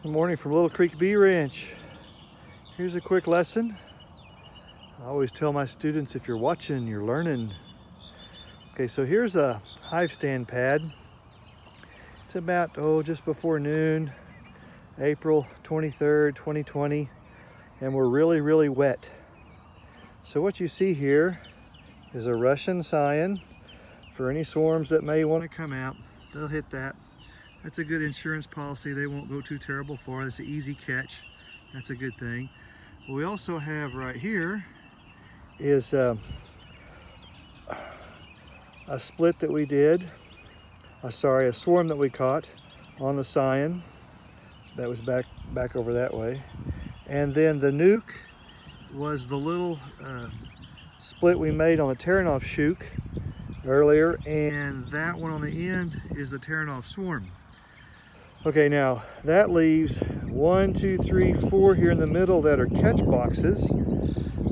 Good morning from Little Creek Bee Ranch. Here's a quick lesson. I always tell my students, if you're watching, you're learning. Okay, so here's a hive stand pad. It's about, just before noon, April 23rd, 2020, and we're really wet. So what you see here is a Russian cyan. For any swarms that may want to come out, they'll hit that. That's a good insurance policy. They won't go too terrible far. It's an easy catch. That's a good thing. But we also have right here is a split that we did. A swarm that we caught on the cyan. That was back over that way. And then the nuke was the little split we made on the Terranov shook earlier, and that one on the end is the Terranov swarm. Okay, now that leaves 1, 2, 3, 4 here in the middle that are catch boxes.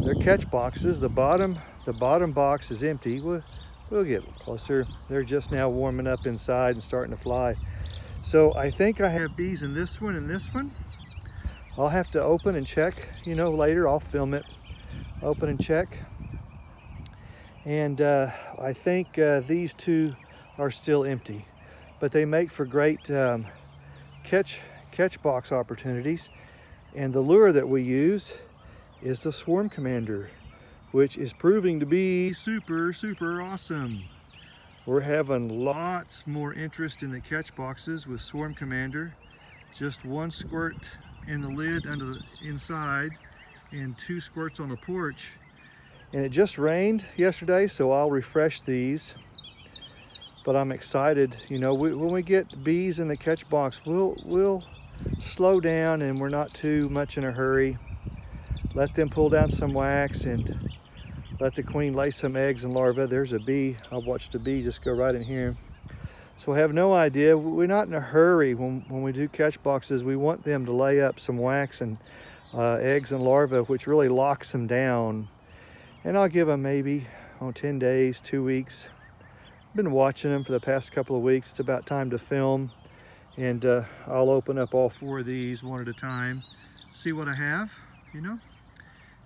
They're catch boxes. The bottom box is empty. We'll get closer. They're just now warming up inside and starting to fly. So I think I have bees in this one and this one. I'll have to open and check, later. I'll film it, open and check. And I think these two are still empty, but they make for great catch box opportunities. And the lure that we use is the Swarm Commander, which is proving to be super awesome. We're having lots more interest in the catch boxes with Swarm Commander. Just one squirt in the lid inside and 2 squirts on the porch. And it just rained yesterday, so I'll refresh these. But I'm excited. When we get bees in the catch box, we'll slow down and we're not too much in a hurry. Let them pull down some wax and let the queen lay some eggs and larvae. There's a bee. I watched a bee just go right in here. So I have no idea. We're not in a hurry when we do catch boxes. We want them to lay up some wax and eggs and larvae, which really locks them down. And I'll give them maybe 10 days, 2 weeks. Been watching them for the past couple of weeks. It's about time to film, and I'll open up all 4 of these one at a time, see what I have,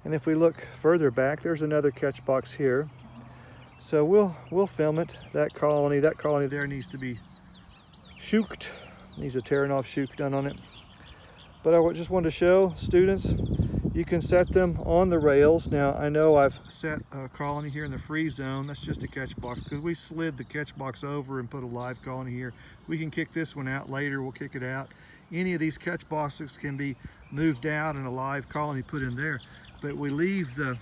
And if we look further back, there's another catch box here. So we'll film it. That colony there needs to be shooked. Needs a Terranov shook done on it. But I just wanted to show students, you can set them on the rails. Now, I know I've set a colony here in the free zone. That's just a catch box because we slid the catch box over and put a live colony here. We can kick this one out later. We'll kick it out. Any of these catch boxes can be moved out and a live colony put in there. But we leave the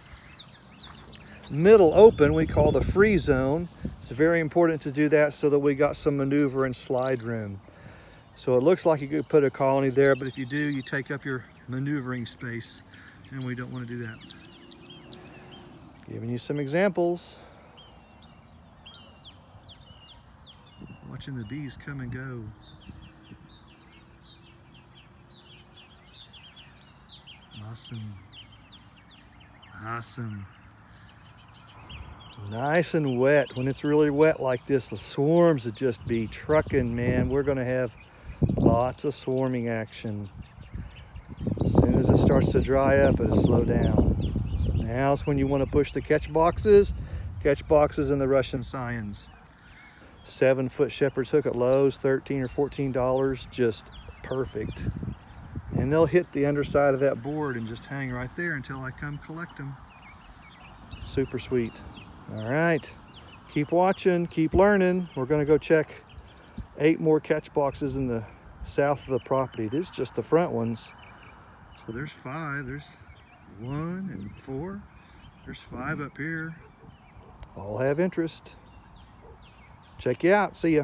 middle open, we call the free zone. It's very important to do that so that we got some maneuver and slide room. So it looks like you could put a colony there, but if you do, you take up your maneuvering space. And we don't want to do that. Giving you some examples. Watching the bees come and go. Awesome. Nice and wet. When it's really wet like this, the swarms would just be trucking, man. We're going to have lots of swarming action. As soon as it starts to dry up, it'll slow down. So now's when you want to push the catch boxes and the Russian cyans. 7-foot shepherd's hook at Lowe's, $13 or $14, just perfect. And they'll hit the underside of that board and just hang right there until I come collect them. Super sweet. All right, keep watching, keep learning. We're going to go check 8 more catch boxes in the south of the property. This is just the front ones. So there's 5, there's 1 and 4, there's 5 up here. All have interest. Check you out, see ya.